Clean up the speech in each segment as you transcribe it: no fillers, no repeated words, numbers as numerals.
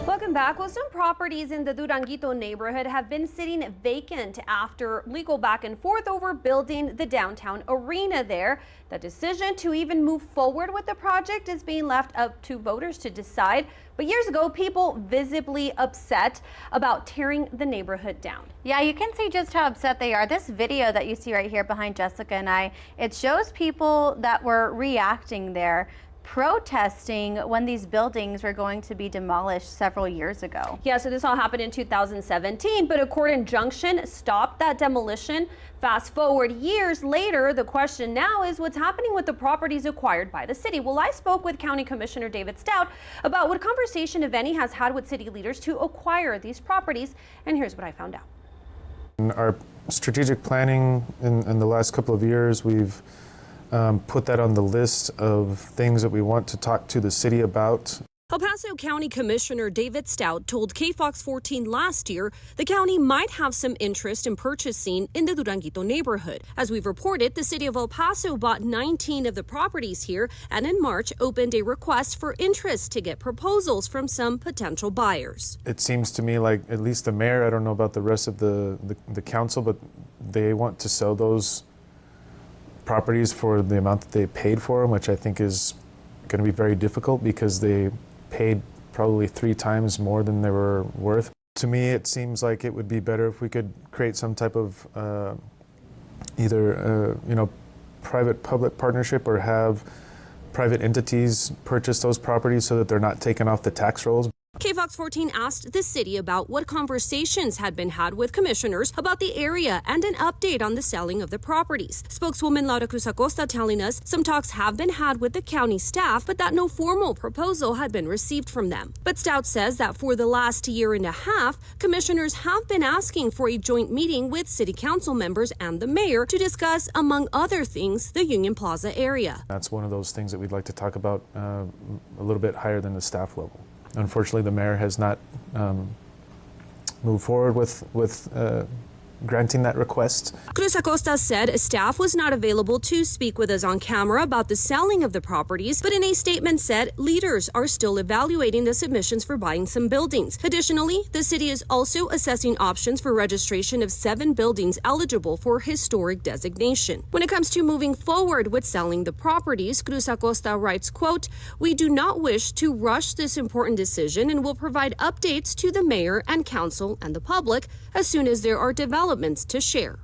Welcome back. Well, some properties in the Duranguito neighborhood have been sitting vacant after legal back and forth over building the downtown arena there. The decision to even move forward with the project is being left up to voters to decide. But years ago, people visibly upset about tearing the neighborhood down. Yeah, you can see just how upset they are. This video that you see right here behind Jessica and I, it shows people that were reacting there, protesting when these buildings were going to be demolished several years ago. Yeah, so this all happened in 2017, but a court injunction stopped that demolition. Fast forward years later, the question now is what's happening with the properties acquired by the city. Well, I spoke with County Commissioner David Stout about what conversation, if any, has had with city leaders to acquire these properties, and here's what I found out. In our strategic planning in the last couple of years, we've put that on the list of things that we want to talk to the city about. El Paso County Commissioner David Stout told KFOX 14 last year the county might have some interest in purchasing in the Duranguito neighborhood. As we've reported, the city of El Paso bought 19 of the properties here and in March opened a request for interest to get proposals from some potential buyers. It seems to me like at least the mayor, I don't know about the rest of the council, but they want to sell those properties for the amount that they paid for them, which I think is going to be very difficult because they paid probably 3 times more than they were worth. To me, it seems like it would be better if we could create some type of either private-public partnership or have private entities purchase those properties so that they're not taken off the tax rolls. KFOX 14 asked the city about what conversations had been had with commissioners about the area and an update on the selling of the properties. Spokeswoman Laura Cruz Acosta telling us some talks have been had with the county staff, but that no formal proposal had been received from them. But Stout says that for the last year and a half, commissioners have been asking for a joint meeting with city council members and the mayor to discuss, among other things, the Union Plaza area. That's one of those things that we'd like to talk about a little bit higher than the staff level. Unfortunately, the mayor has not moved forward with granting that request. Cruz Acosta said staff was not available to speak with us on camera about the selling of the properties, but in a statement said leaders are still evaluating the submissions for buying some buildings. Additionally, the city is also assessing options for registration of 7 buildings eligible for historic designation. When it comes to moving forward with selling the properties, Cruz Acosta writes, quote, "We do not wish to rush this important decision and will provide updates to the mayor and council and the public as soon as there are developments to share."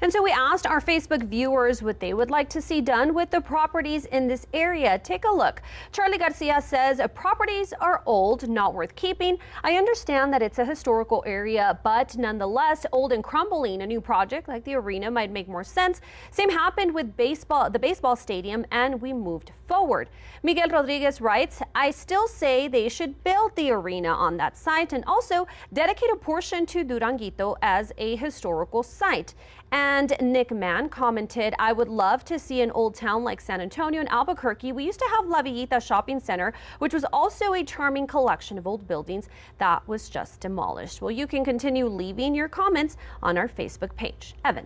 And so we asked our Facebook viewers what they would like to see done with the properties in this area. Take a look. Charlie Garcia says properties are old, not worth keeping. I understand that it's a historical area, but nonetheless old and crumbling. A new project like the arena might make more sense. Same happened with the baseball stadium, and we moved forward. Miguel Rodriguez writes, I still say they should build the arena on that site and also dedicate a portion to Duranguito as a historical site. And Nick Mann commented, I would love to see an old town like San Antonio and Albuquerque. We used to have La Villita Shopping Center, which was also a charming collection of old buildings that was just demolished. Well, you can continue leaving your comments on our Facebook page. Evan.